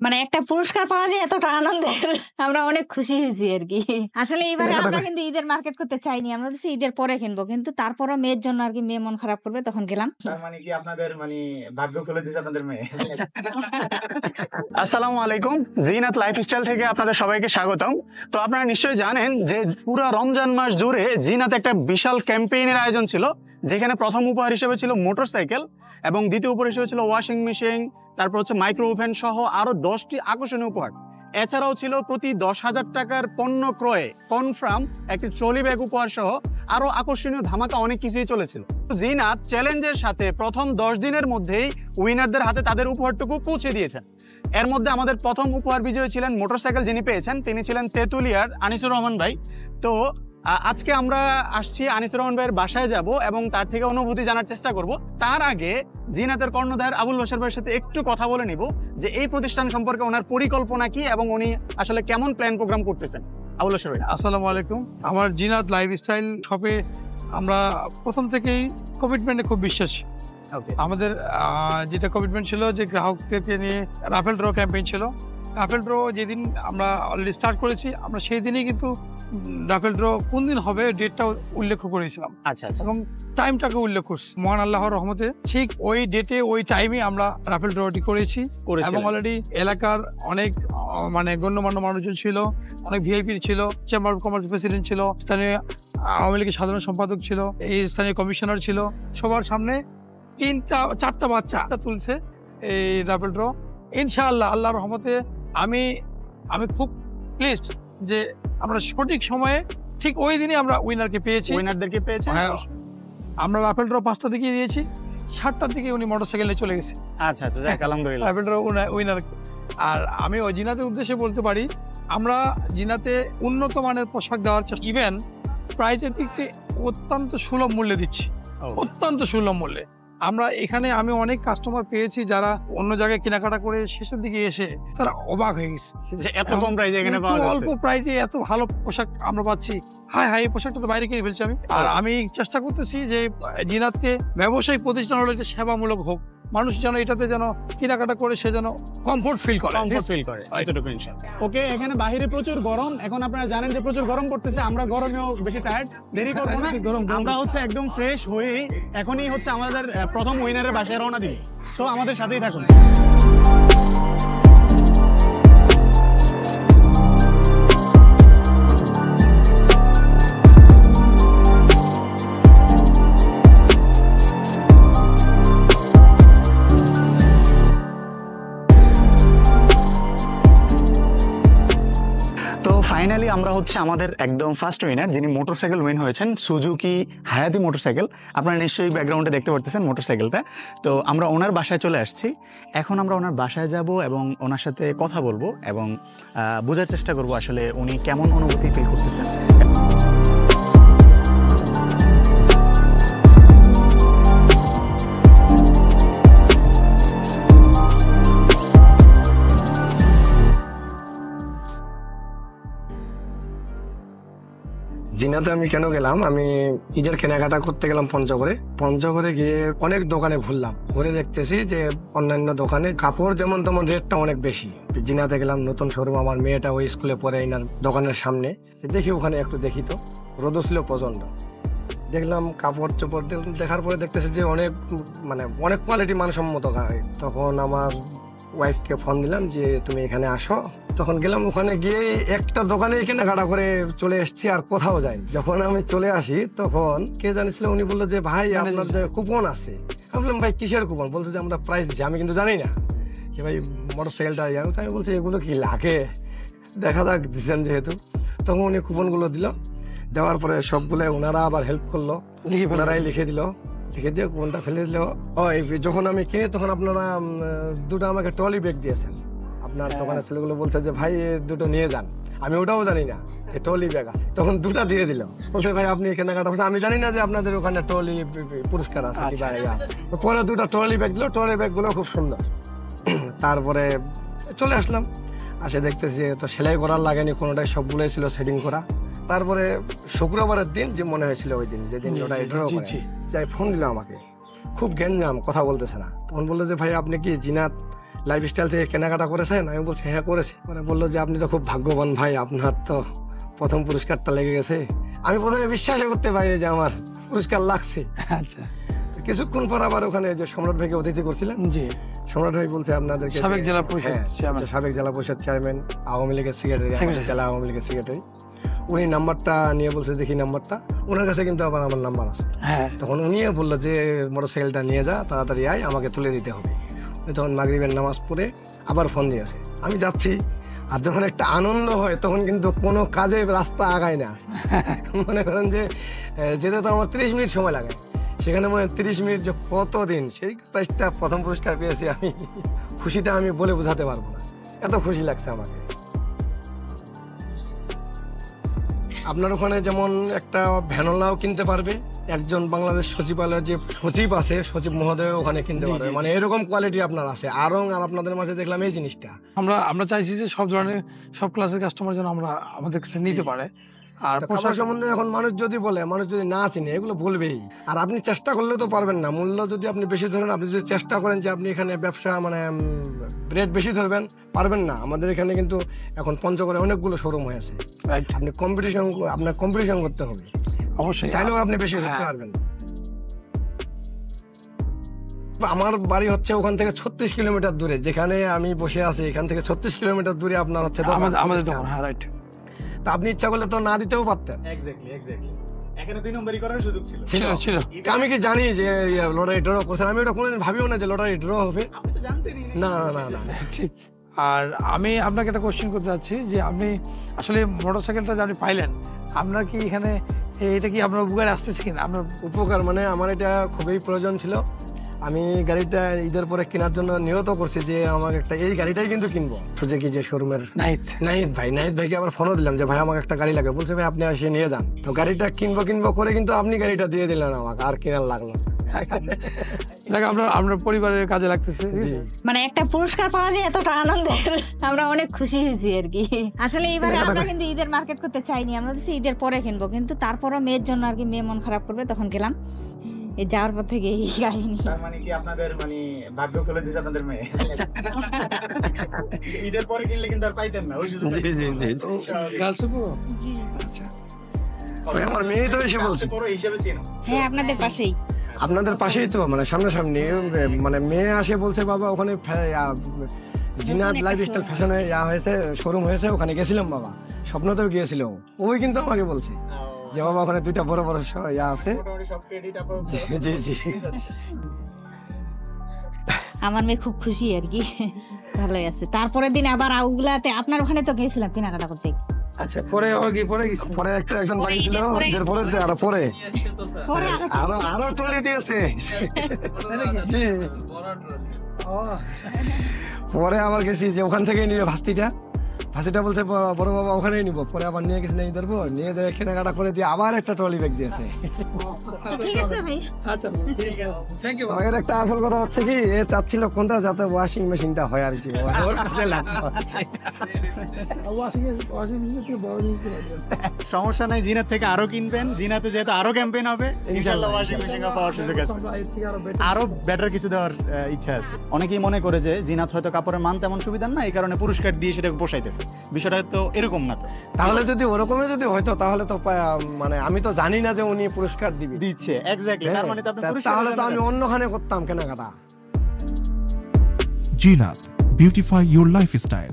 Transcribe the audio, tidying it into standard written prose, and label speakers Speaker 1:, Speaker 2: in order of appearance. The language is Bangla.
Speaker 1: মানে একটা পুরস্কার পাওয়া যায় এতটা আনন্দের, আমরা অনেক খুশি হয়েছি আর কি। আসলে এইবারে আমরা কিন্তু ঈদের মার্কেট করতে চাইনি, আমরা বলছি ঈদের পরে কিনবো, কিন্তু তারপরও মেয়ের জন্য আর কি, মেয়ে মন খারাপ করবে তখন গেলাম।
Speaker 2: তার মানে কি আপনাদের মানে ভাগ্য খুলে দিয়েছে আপনাদের মেয়ে।
Speaker 3: আসসালামু আলাইকুম, জিনাত লাইফস্টাইল থেকে আপনাদের সবাইকে স্বাগতম। তো আপনারা নিশ্চয়ই জানেন যে পুরো রমজান মাস জুড়ে জিনাত একটা বিশাল ক্যাম্পেইনের আয়োজন ছিল, যেখানে প্রথম উপহার হিসেবে ছিল মোটরসাইকেল এবং দ্বিতীয় উপহার হিসেবে ছিল ওয়াশিং মেশিন, তারপর হচ্ছে মাইক্রো ওভেন সহ আরো 10টি আকর্ষণীয় উপহার। এছাড়াও ছিল প্রতি 10,000 টাকার পণ্য ক্রয়ে কনফার্ম একটি ট্রলি ব্যাগ উপহার সহ আরো আকর্ষণীয় ধামাকা অনেক কিছুই চলেছিল। জিনাত চ্যালেঞ্জের সাথে প্রথম 10 দিনের মধ্যেই উইনারদের হাতে তাদের উপহারটুকু পৌঁছে দিয়েছেন। এর মধ্যে আমাদের প্রথম উপহার বিজয়ী ছিলেন মোটরসাইকেল, যিনি পেয়েছেন তিনি ছিলেন তেঁতুলিয়ার আনিসুর রহমান ভাই। তো আজকে আমরা আসছি আনিসুর রহমান ভাইয়ের বাসায় যাব এবং তার থেকে অনুভূতি জানার চেষ্টা করব। তার আগে জিনাতের কর্ণধার আবুল বাশার ভাইয়ের সাথে একটু কথা বলে নিব যে এই প্রতিষ্ঠান সম্পর্কে ওনার পরিকল্পনা কি এবং উনি আসলে কেমন প্ল্যান প্রোগ্রাম করতেছেন। আবুল বাশার ভাই,
Speaker 4: আসসালামু আলাইকুম। আমার জিনাত লাইফস্টাইল শপে আমরা প্রথম থেকেই কমিটমেন্টে খুব বিশ্বাসী। আমাদের যেটা কমিটমেন্ট ছিল যে গ্রাহকদেরকে নিয়ে রাফেল ড্র ক্যাম্পেইন ছিল। রাফেল ড্র যেদিন আমরা অলরেডি স্টার্ট করেছি, আমরা সেই দিনই কিন্তু রাফেল ড্র কোন দিন হবে ডেটটা উল্লেখ করেছিলাম।
Speaker 3: আচ্ছা আচ্ছা।
Speaker 4: এবং টাইমটাকে উল্লেখ করছি। মহান আল্লাহর রহমতে ঠিক ওই ডেটে ওই টাইমে আমরা রাফেল ড্রটি করেছি এবং অলরেডি এলাকার অনেক মানে গণ্যমান্য মানুষজন ছিল, অনেক ভিআইপি ছিল, চেম্বার অফ কমার্স প্রেসিডেন্ট ছিল, স্থানীয় আওয়ামী লীগের সাধারণ সম্পাদক ছিল, এই স্থানীয় কমিশনার ছিল। সবার সামনে 3-4টা বাচ্চা তুলছে এই রাফেল ড্র। ইনশাআল্লাহ আল্লাহর রহমতে আমি খুব প্লিজড যে আমরা সঠিক সময়ে ঠিক ওই দিনই আমরা উইনারকে পেয়েছি।
Speaker 3: উইনারদেরকে পেয়েছেন?
Speaker 4: আমরা রাফেল ড্র 5টা দিকে দিয়েছি, 7টার দিকে উনি মোটরসাইকেল নিয়ে চলে গেছে।
Speaker 3: আচ্ছা আচ্ছা, যাক আলহামদুলিল্লাহ।
Speaker 4: Rafael draw winner. আর আমি ওই জিনাতের উদ্দেশ্যে বলতে পারি, আমরা জিনাতে উন্নত মানের পোশাক দেওয়ার চেষ্টা, ইভেন প্রাইজের দিক থেকে অত্যন্ত সুলভ মূল্যে দিচ্ছি, অত্যন্ত সুলভ মূল্যে। আমরা এখানে আমি অনেক কাস্টমার পেয়েছি যারা অন্য জায়গায় কেনাকাটা করে শেষের দিকে এসে তারা অবাক হয়ে গেছে
Speaker 3: যে এত কম প্রাইসে এখানে পাওয়া যাচ্ছে,
Speaker 4: অল্প প্রাইসে এত ভালো পোশাক আমরা পাচ্ছি। হাই এই পোশাকটা তো বাইরে কিনে ফেলছি আমি। আর আমি চেষ্টা করতেছি যে জিনাতকে ব্যবসায়িক প্রতিষ্ঠান হলে যে সেবামূলক হোক, মানুষ যেন এটাতে যেন কেনাকাটা করে সে যেন কমফোর্ট ফিল করে।
Speaker 3: ওকে, এখানে বাহিরে প্রচুর গরম, এখন আপনারা জানেন যে প্রচুর গরম পড়তেছে, আমরা গরমেও বেশি টায়ার্ড, দেরি করবো না, আমরা হচ্ছে একদম ফ্রেশ হয়েই এখনই হচ্ছে আমাদের প্রথম উইনারের বাসায় রওনা দিব। তো আমাদের সাথেই থাকুন। ফাইনালি আমরা হচ্ছে আমাদের একদম ফার্স্ট উইনার, যিনি মোটরসাইকেল উইন হয়েছেন, সুজুকি হায়াতি মোটরসাইকেল। আপনারা নিশ্চয়ই ব্যাকগ্রাউন্ডে দেখতে পারতেছেন মোটরসাইকেলটা। তো আমরা ওনার বাসায় চলে আসছি, এখন আমরা ওনার বাসায় যাব এবং ওনার সাথে কথা বলবো এবং বোঝার চেষ্টা করবো আসলে উনি কেমন অনুভূতি ফিল করতেছেন।
Speaker 5: জিনাতে আমি কেন গেলাম, আমি ঈদের কেনাকাটা করতে গেলাম পঞ্চগড়ে গিয়ে অনেক দোকানে ঘুরলাম, ঘুরে দেখতেছি যে অন্যান্য দোকানে কাপড় যেমন তেমন রেটটা অনেক বেশি। জিনাতে গেলাম, নতুন শোরুম, আমার মেয়েটা ওই স্কুলে পড়ে এনার দোকানের সামনে, দেখি ওখানে একটু দেখি। তো রোদ ছিল প্রচন্ড, দেখলাম কাপড় চোপড় দেখার পরে দেখতেছি যে অনেক কোয়ালিটি মানসম্মত। তখন আমার ওয়াইফকে ফোন দিলাম যে তুমি এখানে আসো। তখন গেলাম, ওখানে গিয়ে একটা দোকানে কেনাকাটা করে চলে এসেছি, আর কোথাও যাই। যখন আমি চলে আসি তখন কে জানিছিল, উনি বললো যে ভাই আপনার কুপন আছে। আমি বললাম ভাই কিসের কুপন? বলছে যে আমরা প্রাইস দিচ্ছি। আমি কিন্তু জানি না যে ভাই মোটরসাইকেলটা। আমি বলছি এগুলো কি লাগে, দেখা যাক দিচ্ছেন যেহেতু। তখন উনি কুপনগুলো দিল, দেওয়ার পরে সবগুলো ওনারা আবার হেল্প করলো, ওনারাই লিখে দিল, লিখে দিয়ে কুপনটা ফেলে দিল। যখন আমি কিনে তখন আপনারা 2টা আমাকে ট্রলি ব্যাগ দিয়েছেন। আপনার দোকানের ছেলেগুলো বলছে যে ভাই 2টো নিয়ে যান। আমি ওটাও জানি না যে ট্রলি ব্যাগ আছে, তখন 2টা দিয়ে দিল। বলছে ভাই আপনি কেনাকাটা করছেন, আমি জানি না যে আপনাদের ওখানে ট্রলি পুরস্কার আছে কিংবা আছে। পরে 2টা ট্রলি ব্যাগ দিল, ট্রলি ব্যাগগুলো খুব সুন্দর। তারপরে চলে আসলাম, আসে দেখতেছি তো সেলাই করার লাগেনি কোনোটাই, সবগুলোই ছিল সেটিং করা। তারপরে শুক্রবারের দিন যে মনে হয়েছিল ওই দিন, যেদিন ওটা যাই ফোন দিল আমাকে, খুব গ্যাঞ্জাম, কথা বলতেছে না। তখন বললো যে ভাই আপনি কি জিনাত লাইফস্টাইল থেকে কেনাকাটা করেছেন? আমি বলছি হ্যাঁ করেছি। পরে বললো যে আপনি তো খুব ভাগ্যবান ভাই, আপনার তো প্রথম পুরস্কারটা লেগে গেছে। আমি প্রথমে বিশ্বাসই করতে পারি যে আমার পুরস্কার লাগছে।
Speaker 4: আচ্ছা,
Speaker 5: কিছুক্ষণ পর আবার ওখানে যে সম্রাট ভাইকে অতিথি করছিলেন,
Speaker 4: জি,
Speaker 5: সম্রাট ভাই বলছে আপনাদেরকে
Speaker 4: সাবেক জেলা পরিষদ চেয়ারম্যান।
Speaker 5: সাবেক জেলা পরিষদ চেয়ারম্যান, আওয়ামী লীগের সেক্রেটারি, জেলা আওয়ামী লীগের সেক্রেটারি, উনি নাম্বারটা নিয়ে বলছে দেখি নাম্বারটা। ওনার কাছে কিন্তু আবার আমার নাম্বার আছে।
Speaker 4: হ্যাঁ,
Speaker 5: তখন উনিও বললো যে মোটরসাইকেলটা নিয়ে যা, তাড়াতাড়ি আয়, আমাকে তুলে দিতে হবে। তখন মাগরিবের নামাজ পড়ে আবার ফোন দিয়েছে, আমি যাচ্ছি। আর যখন একটা আনন্দ হয় তখন কিন্তু কোনো কাজে রাস্তা আগায় না। মনে করেন যে যেতে তো আমার 30 মিনিট সময় লাগে, সেখানে মনে 30 মিনিট যে কতদিন, সেই প্রাইজটা প্রথম পুরস্কার পেয়েছি আমি। খুশিটা আমি বলে বোঝাতে পারবো না, এত খুশি লাগছে আমাকে। আপনার ওখানে যেমন একটা ভ্যানলাও কিনতে পারবে, একজন বাংলাদেশ সচিবালয়ের যে সচিব আছে, সচিব মহোদয় ওখানে কিনতে পারবে, মানে এরকম কোয়ালিটি আপনার আছে। আর আপনাদের মাঝে দেখলাম এই জিনিসটা।
Speaker 4: আমরা চাইছি যে সব ধরনের সব ক্লাসের কাস্টমার যেন আমাদের কাছে নিতে পারে। আর
Speaker 5: পোশাক সম্বন্ধে এখন মানুষ যদি বলে, মানুষ যদি না চিনে, এগুলো বলবেই। আর আপনি চেষ্টা করলে তো পারবেন না। মূল্য যদি আপনি বেশি ধরেন, আপনি যদি চেষ্টা করেন যে আপনি এখানে ব্যবসা মানে রেট বেশি ধরবেন, পারবেন না। আমাদের এখানে কিন্তু এখন পঞ্চগড়ে অনেকগুলো শোরুম হয়েছে। আপনি আপনার কম্পিটিশন করতে হবে,
Speaker 4: অবশ্যই
Speaker 5: চাইলেও আপনি বেশি ধরতে পারবেন। আমার বাড়ি হচ্ছে ওখান থেকে 36 কিলোমিটার দূরে, যেখানে আমি বসে আছি এখান থেকে 36 কিলোমিটার দূরে আপনার হচ্ছে
Speaker 4: আমাদের দোকান। হ্যাঁ, রাইট।
Speaker 5: তা আপনি ইচ্ছা করলে তো না দিতেও পারতেন।
Speaker 2: এক্স্যাক্টলি এখানে 2 নম্বরই করার সুযোগ ছিল।
Speaker 4: ছিল।
Speaker 5: আমি কি জানি যে লটারি ড্র করছেন? আমি ওটা কোনোদিন ভাবিও না যে লটারি ড্র হবে।
Speaker 2: আপনি তো জানতেনই
Speaker 5: না না না না।
Speaker 4: ঠিক। আর আমি আপনাকে একটা কোশ্চেন করতে চাচ্ছি যে আপনি আসলে মোটরসাইকেলটা যে আপনি পাইলেন, আপনার কি এখানে এটা কি আপনার উপকারে আসতেছে কিনা? আপনার
Speaker 5: উপকার মানে আমার এটা খুবই প্রয়োজন ছিল। আমি গাড়িটা ঈদের পরে কেনার জন্য নিয়ত করছি যে আমার একটা এই গাড়িটাই কিন্তু কিনবো। সুজুকি যে শোরুমের নাহিদ ভাইকে আবার ফোনও দিলাম যে ভাই আমাকে একটা গাড়ি লাগে। বলছে ভাই আপনি এসে নিয়ে যান। তো গাড়িটা কিনবো করে কিন্তু আপনি গাড়িটা দিয়ে দিলেন আমাকে, আর কেনার লাগলো।
Speaker 4: দেখ আপনার পরিবারের কাজে লাগতেছে।
Speaker 1: মানে একটা পুরস্কার পাওয়া যায় এতটা আনন্দের, আমরা অনেক খুশি হয়েছি আর কি। আসলে এইবারে আমরা কিন্তু ঈদের মার্কেট করতে চাইনি, আমরা বলছি ঈদের পরে কিনবো, কিন্তু তারপরও মেয়ের জন্য আর কি, মেয়ে মন খারাপ করবে, তখন গেলাম। এই যাওয়ার পর থেকে এই কাহিনী।
Speaker 2: তার মানে কি আপনাদের মানে ভাগ্য খুলে দিয়েছে আপনাদের মেয়ে? ঈদের পরে কিনলে কিন্তু আর পাইতেন না ওই সুযোগ।
Speaker 1: জি।
Speaker 5: আমার মেয়ে তো এসে বলছে
Speaker 2: পুরো হিসেবে চিনো।
Speaker 1: হ্যাঁ, আপনাদের পাশেই।
Speaker 5: আপনাদের পাশেই তো, মানে সামনাসামনি। মানে মেয়ে আসে বলছে বাবা ওখানে জিনাত লাইফস্টাইল ফ্যাশনে হয়েছে, শোরুম হয়েছে, ওখানে গেছিলাম বাবা, স্বপ্নতেও গিয়েছিল। ওই কিন্তু আমাকে বলছে যে বাবা ওখানে 2টা বড় বড় আছে।
Speaker 2: মোটামুটি সব ক্রেডিট আপাতত।
Speaker 5: জি জি।
Speaker 1: আমার মেয়ে খুব খুশি আর কি, ভালোই আছে। তারপরের দিন আবার ওগুলাতে আপনার ওখানে তো গেছিলাম কেনাকাটা করতে।
Speaker 4: আচ্ছা, পরে
Speaker 5: একজন বাকি ছিল, এর পরে আরো ট্রলি দিয়েছে। জি। পরে আবার গেছি যে ওখান থেকে নিয়ে ভাস্তিটা বলছে বড় বাবা ওখানেই নিবো। পরে আবার নিয়ে গেছি ঈদের পর, নিয়ে যায় কেনাকাটা করে দিয়ে আবার একটা ট্রলি ব্যাগ দিয়েছে।
Speaker 1: ঠিক আছে ভাই।
Speaker 5: এর একটা আসল কথা হচ্ছে কি, এ চাচ্ছিল কোনটা যাতে ওয়াশিং মেশিনটা হয় আর কি।
Speaker 3: সমস্যা নাই, জিনাত থেকে আরো কিনবেন। জিনাতে যেহেতু আরো ক্যাম্পেইন হবে, ইনশাআল্লাহ ওয়াশিং মেশিন পাওয়ার সুযোগ আছে, আরো বেটার কিছু দেওয়ার ইচ্ছা আছে। অনেকেই মনে করে যে জিনাত হয়তো কাপড়ের মান তেমন সুবিধা না, এই কারণে পুরস্কার দিয়ে সেটাকে পোষাইতেছে। বিষয়টা তো এরকম না। তো
Speaker 5: তাহলে যদি ওরকমই যদি হয়তো তাহলে তো মানে আমি তো জানি না যে উনি পুরস্কার
Speaker 3: দিচ্ছে। এক্স্যাক্টলি, তার মানে তো আপনি পুরস্কার,
Speaker 5: তাহলে তো আমি অন্যখানে করতাম কেনাকাটা।
Speaker 6: Zeenat, beautify your lifestyle.